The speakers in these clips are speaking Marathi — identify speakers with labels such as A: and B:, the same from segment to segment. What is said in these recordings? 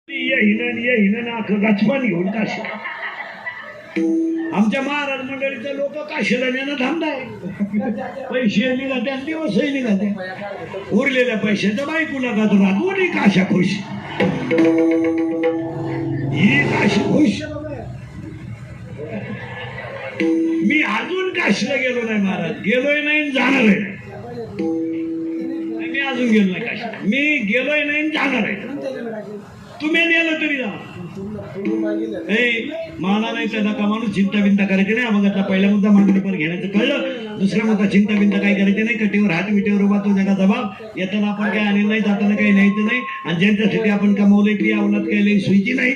A: हिनं गचपान घेऊन काशी आमच्या महाराज मंडळीचे लोक काशीला नेणं धंदाय. पैसे निघाते दिवसही निघाते. उरलेल्या पैशाच्या बायकोला गातो दोन्ही काशा खुश. ही काशी खुश. मी अजून काशीला गेलो नाही महाराज. गेलोय नाही जाणार आहे. मी अजून गेलो नाही काशीला. मी गेलोय नाही जाणार आहे. तुम्ही नेलं तरी जा. मला नाही त्याला का माणूस चिंता बिंता करायची नाही. मग आता पहिला मुद्दा मांडणी पण घेण्याचं कळलं. दुसरा मुद्दा चिंता बिंता काही करायची नाही. कटीवर हात विटेवर उभा तो जगा जबाब. येताना आपण काही आलेलं नाही, जाताना काही न्यायचं नाही. आणि ज्यांच्यासाठी आपण कमावलंय ती अवलाद काही सोयीची नाही.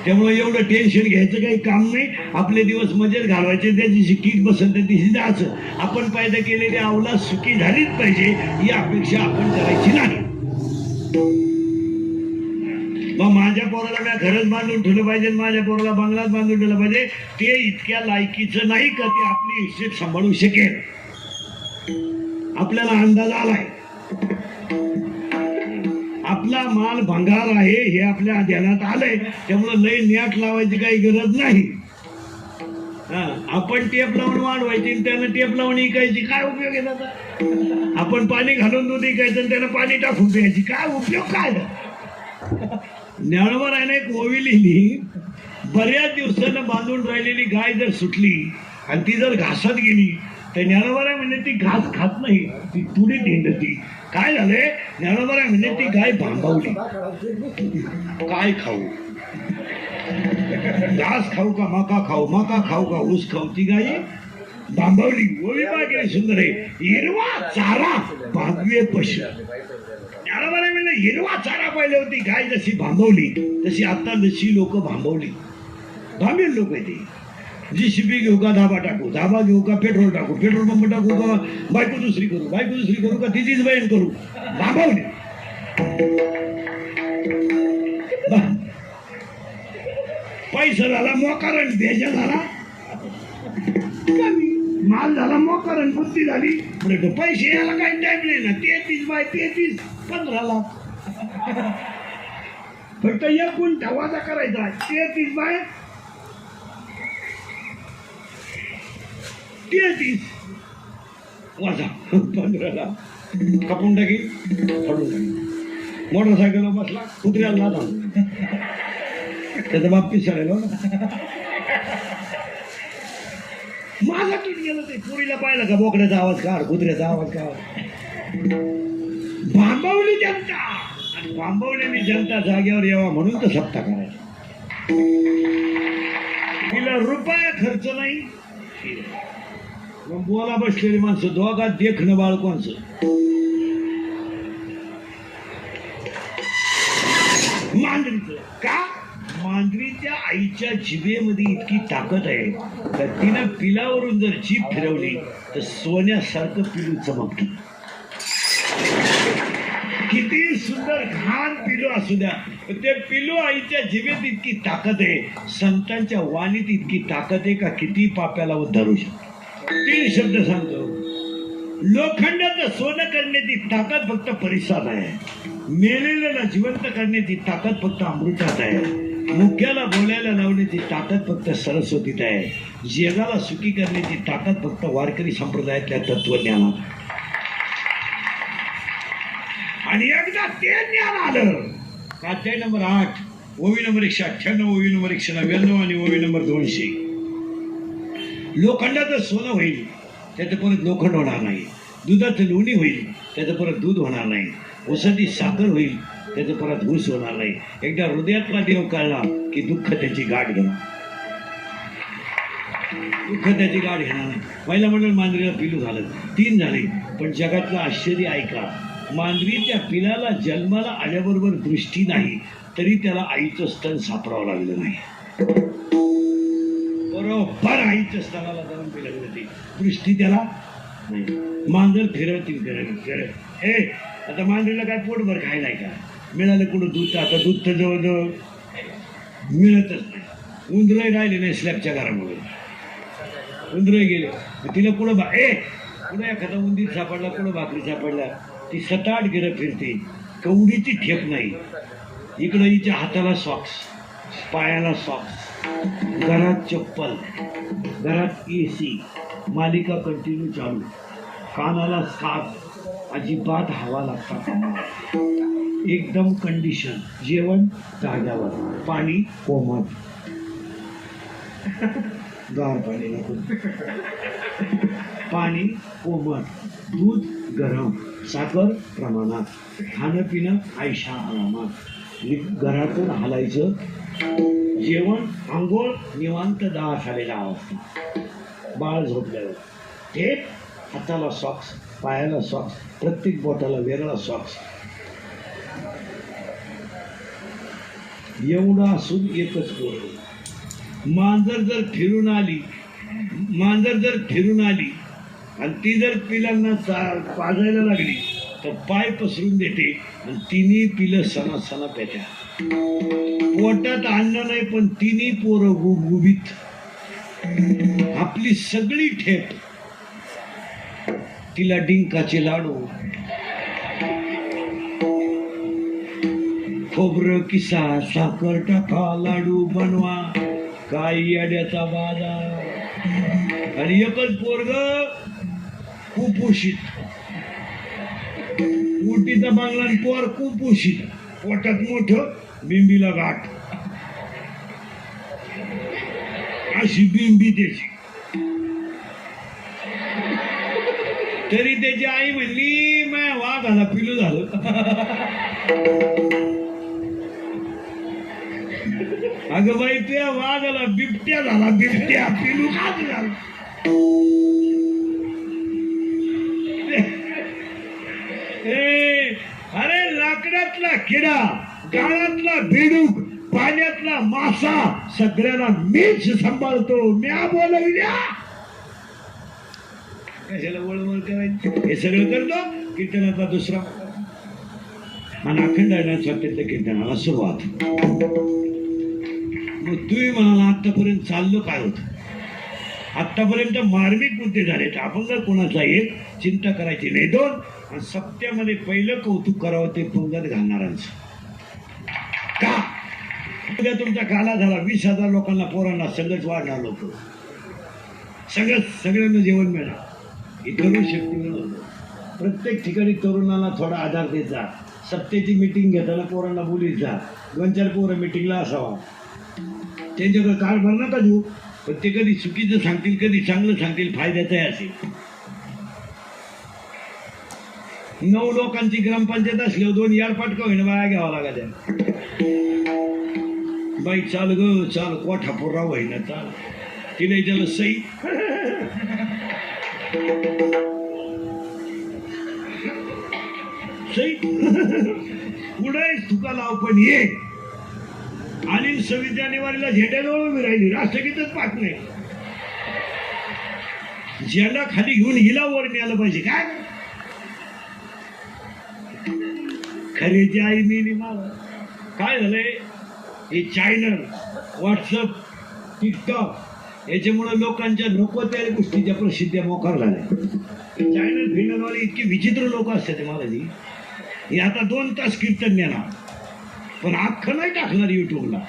A: त्यामुळे एवढं टेन्शन घ्यायचं काही काम नाही. आपले दिवस मजेत घालवायचे. त्या दिवशी किक बसेल त्या दिवशी जायचं. आपण पैदा केलेली अवलाद सुखी झालीच पाहिजे ही अपेक्षा आपण करायची नाही. मग माझ्या पोराला मी घरच बांधून ठेवलं पाहिजे, माझ्या पोराला बंगलाच बांधून ठेवलं पाहिजे. ते इतक्या लायकीचं नाही का ते आपली इज्जत सांभाळू शकेल. आपल्याला अंदाज आलाय. आपला माल भंगार आहे हे आपल्या ध्यानात आलंय. त्यामुळे लय न्याट लावायची काही गरज नाही. आपण टेप लावून वाढवायची, त्यानं टेप लावून इकायची, काय उपयोग आहे त्याचा? आपण पाणी घालून दूध इकायचं, त्यानं पाणी टाकून प्यायची, काय उपयोग? काय ज्ञानोबा रायने एक ओवी लिहिली. बऱ्याच दिवसानं बांधून राहिलेली गाय जर सुटली आणि ती जर घासात गेली तर ज्ञानोबा राय म्हणजे ती घास खात नाही, ती तुडी हिंडती. काय झालंय? ज्ञानोबा राय म्हणजे ती गाय भांबावली. काय खाऊ? घास खाऊ का मका खाऊ? मका खाऊ का ऊस खाऊ? ती गाय भांबावली. ओवी बाकी सुंदर आहे. हिरवा चारा भागवे पशु. म्हणजे हिरवा चारा पाहिजे होती गाय जशी भांबवली तशी आता जशी लोक भांबवली. भांबेल लोक आहे ती. जीसीबी घेऊ का धाबा टाकू? धाबा घेऊ का पेट्रोल टाकू? पेट्रोल पंप टाकू का बायको दुसरी करू? बायको दुसरी करू का तिचीच बहीण करू? भांबवली. पैसा झाला मोकारण, भेजा झाला माल झाला मोकारण, बुद्धी झाली. पैसे यायला काही टाइम नाही ना. 33 बाय 33 15 लाख. फक्त एक गुंठा वाजा करायचा. 33 बाय 33 वाजा 15 लाख. कापून टाकी, फाडून टाकी. मोटरसायकलवर बसला, कुत्र्याला लादा. त्याचा बाप पिसाळेल ना. माझा किट गेलं ते. पुरीला पाहिलं का बोकड्याचा आवाज काढ, कुत्र्याचा आवाज काढ. भांबवली जनता. आणि भांबवलेली जनता जागेवर यावा म्हणून तर सत्ता करायची. तिला रुपया खर्च नाही. बोला बसलेली माणसं दोघात देखणं बाळ कोणचं? मांजरीचं. का? मांजरीच्या आईच्या जिभेमध्ये इतकी ताकद आहे तर तिनं पिलावरून जर जीभ फिरवली तर सोन्यासारखं पिलू चमकतं. किती सुंदर घाण पिलू असू द्या, ते पिलू आईच्या जिभेत इतकी ताकद आहे. संतांच्या वाणीत इतकी ताकद आहे का किती पाप्याला धरू शकतो. 3 शब्द सांगतो. लोखंडाचं सोनं करण्याची ताकद फक्त परिसरात आहे. मेलेल्याला जिवंत करण्याची ताकद फक्त अमृतात आहे. मुख्याला बोलायला लावण्याची ताकद फक्त सरस्वतीत आहे. जगाला सुखी करण्याची ताकद फक्त वारकरी संप्रदायातल्या तत्वज्ञानात. आणि एकदा ते ज्ञान आलं का अध्याय नंबर 8 ओवी नंबर 198, ओवी नंबर 199 आणि ओवी नंबर 200. लोखंडाचं सोनं होईल त्याचं परत लोखंड होणार नाही. दुधाचं लोणी होईल त्याचं परत दूध होणार नाही. ऊसाची साखर होईल त्याचं परत ऊस होणार नाही. एकदा हृदयातला देव कळला की दुःख त्याची गाठ घेणार. दुःख त्याची गाठ घेणार नाही. पहिला मंडळ मांजरीला पिलू झालं, 3 झाले. पण जगातलं आश्चर्य ऐका. मांजरीच्या पिलाला जन्माला आल्याबरोबर दृष्टी नाही तरी त्याला आईचं स्तन सापडावं लागलं नाही. बरोबर आईच्या स्तनाला जाऊन पिलं होती. दृष्टी त्याला नाही. मांजर फिरवतील. हे आता मांजरीला काय पोटभर खायला आहे का? मिळालं कुठं दूध? आता दूध तर जवळजवळ मिळतच नाही. उंदरही राहिले नाही स्लॅबच्या घरामुळे. उंदरही गेले. तिला कुठं कुठं एखादा उंदीर सापडला, कुठं भाकरी सापडला. ती 7-8 गिरं फिरते. कवडीची ठेप नाही. इकडं हिच्या हाताला सॉक्स, पायाला सॉक्स, घरात चप्पल, घरात एसी, मालिका कंटिन्यू चालू, कानाला साफ, अजिबात हवा लागतात, एकदम कंडिशन, जेवण जाग्यावर, पाणी कोमट, गार पाणी नको, पाणी कोमट, दूध गरम, साखर प्रमाणात, खाणं पिणं आयशा आरामात, घरातून हलायचं, जेवण आंघोळ निवांत 10-10:30 वाजता, बाळ झोपल्यावर थेट हाताला सॉक्स, पायाला सॉक्स, प्रत्येक बोटाला वेगळा सॉक्स. एवढं असून एकच पोरं. मांजर जर फिरून आली आणि ती जर पिलांना पाजायला लागली तर पाय पसरून देते आणि तिन्ही पिलं सणा पेट्या. पोटात अन्न नाही पण तिन्ही पोरं गुबगुबीत. आपली सगळी ठेप. तिला डिंकाचे लाडू, खोबरं किसा, साखर टाका, लाडू बनवा, काय येड्याचा बाजार. आणि एकच पोरग कुपोषित, उटीचा बांगला पोर कुपोषित, पोटात मोठं, बिंबीला गाठ, अशी बिंबी त्याची. तरी त्याची आई म्हणली माया वाघाला पिलू झालं. अगं बाई त्या वाघाला बिबट्या झाला, बिबट्या पिलू का झाला. अरे लाकडातला किडा, गाळातला बेडूक, पाण्यातला मासा, सगळ्याला मीच सांभाळतो. म्या बोलवल्या कशाला वळवळ करायची. हे सगळं करतो कीर्तनाचा दुसरा आणि अखंड स्वातंत्र्य कीर्तनाला सुरुवात. मग तुम्ही म्हणाला आतापर्यंत चाललं काय होतं. आतापर्यंत मार्मिक मुद्दे झाले. अपंग कोणाचा एक, चिंता करायची नाही दोन, आणि सप्त्यामध्ये पहिलं कौतुक करावं ते पंगत घालणारांचं. का उद्या तुमचा काला झाला 20,000 लोकांना, पोरांना सगळंच वाढणार, लोक सगळ्यांना जेवण मिळणार. ही तरुण शक्ती मिळवलं. प्रत्येक ठिकाणी तरुणाला थोडा आधार द्यायचा. सप्त्याची मिटिंग घेताना पोरांना बोलीत जा. 2-4 पोरं मिटिंगला असावा. त्यांच्याकडे कार्ड भर नका देऊ, पण ते कधी चुकीचं सांगतील कधी चांगलं सांगतील, फायद्याचं आहे असेल. 9 लोकांची ग्रामपंचायत असल्यावर 2 यारपाट का होईना बाया घ्यावा लागत. बाई चाल ग चाल, कोठा पोरा होईना चाल, तिने त्याला सई सई पुढे तुका लाव पण ये. आणि 26 जानेवारीला झेंड्याजवळ उभी राहिली, राष्ट्रगीतच पाठ नाही. झेंडा खाली घेऊन हिला वर न्यायला पाहिजे. काय खरेची आई मी मला काय झालंय, हे चॅनल, व्हॉट्सअप, टिकटॉक याच्यामुळे लोकांच्या नको त्या गोष्टीच्या प्रसिद्ध्या मोकार झाल्या. चॅनल फिरणारवाले इतकी विचित्र लोक असतात महाराजी. हे आता 2 तास कीर्तन देणार पण अख्खं नाही टाकणार युट्यूबला.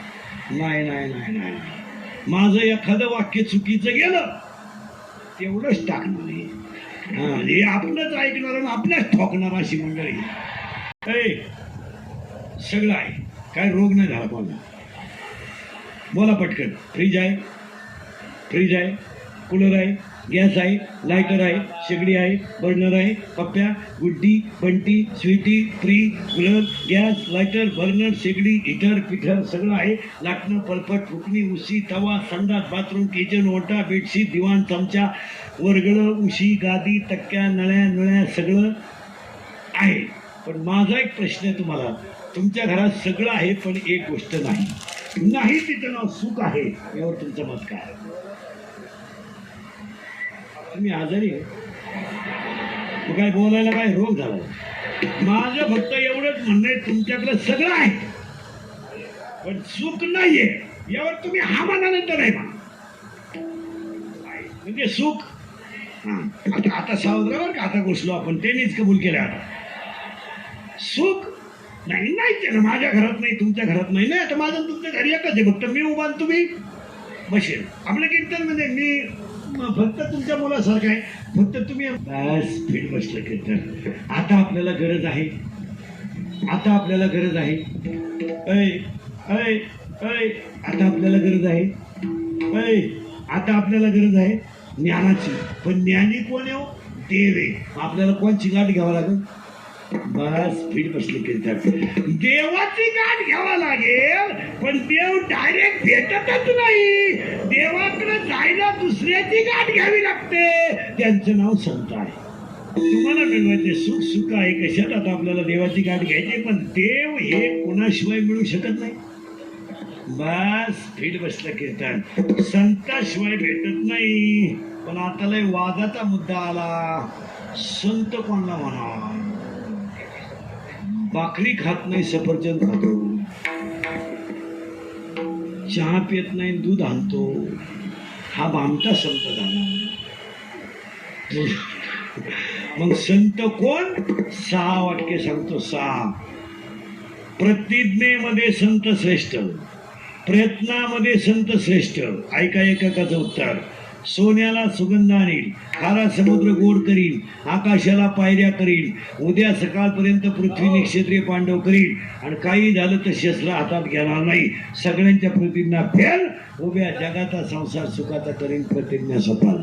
A: नाही नाही नाही नाही, माझं एखादं वाक्य चुकीचं गेलं तेवढंच टाकणार आहे. हे आपलंच ऐकणार आणि आपल्याच ठोकणार अशी मंडळी. सगळं आहे, काय रोग नाही झाला कोणाला. बोला पटकन. फ्रीज आहे, कूलर आहे, गॅस आहे, लायटर आहे, शेगडी आहे, बर्नर आहे, Pappya, Guddi, Bunty, Sweety, fridge, cooler, gas, lighter, burner, शेगडी, हिटर, पिठर सगळं आहे. लाटणं, पलपट, फुकणी, उशी, तवा, संडास, बाथरूम, किचन, ओटा, बेडशीट, दिवाण, चमचा, वरगळं, उशी, गादी, तक्क्या, नळ्या सगळं आहे. पण माझा एक प्रश्न आहे तुम्हाला. तुमच्या घरात सगळं आहे पण एक गोष्ट नाही, तिचं नाव सुख आहे. यावर तुमचं मत काय? तुम्ही आजारी आहे, तू काय बोलायला काय रोग झाला? माझं फक्त एवढंच म्हणणं आहे, तुमच्याकडे सगळं आहे पण सुख नाहीये. यावर तुम्ही हा मानानंतर नाही म्हणजे सुख. आता सावधान का, आता घुसलो आपण, त्यांनीच कबूल केलं. आता सुख नाही नाहीच आहे ना, माझ्या घरात नाही, तुमच्या घरात नाही ना, आता माझं आणि तुमच्या घरी एकच आहे, फक्त मी उभा आणि तुम्ही बसेल. आपल्या कीर्तन मध्ये मी फक्त तुमच्या मुलासारखं आहे, फक्त तुम्ही बस फिट बसलं कीर्तन. आता आपल्याला गरज आहे, आता आपल्याला गरज आहे, ऐ ऐ ऐ आता आपल्याला गरज आहे, ऐ आता आपल्याला गरज आहे ज्ञानाची. पण ज्ञानी कोण आहे हो? देव आहे. आपल्याला कोणची गाठ घ्यावं लागेल? बस फिट बसले कीर्तन. देवाची गाठ घ्यावा लागेल, पण देव डायरेक्ट भेटतच नाही. देवाकडे जायला दुसऱ्याची गाठ घ्यावी लागते. त्यांचं नाव संत आहे. तुम्हाला मिळवायचे सुख सुख आहे कशात? आता आपल्याला देवाची गाठ घ्यायची, पण देव हे कोणाशिवाय मिळू शकत नाही. बस फिट बसलं कीर्तन. संताशिवाय भेटत नाही. पण आता लय वादाचा मुद्दा आला, संत कोणाला म्हणा? भाकरी खात नाही, सफरचंद खातो, चहा पित नाही, दूध आणतो, हा भामटा संत झाला. मग संत कोण? 6 वाक्य सांगतो, 6. प्रतिज्ञेमध्ये संत श्रेष्ठ, प्रयत्नामध्ये संत श्रेष्ठ. ऐका एकाचं उत्तर. सोन्याला सुगंध आणील, खारा समुद्र गोड करील, आकाशाला पायऱ्या करील, उद्या सकाळपर्यंत पृथ्वी निक्षत्रिय पांडव करील, आणि काही झालं तर शस्त्र हातात घेणार नाही. सगळ्यांच्या प्रतिज्ञा फेल, उभ्या जगाचा संसार सुखाचा करील, प्रतिज्ञा सफल.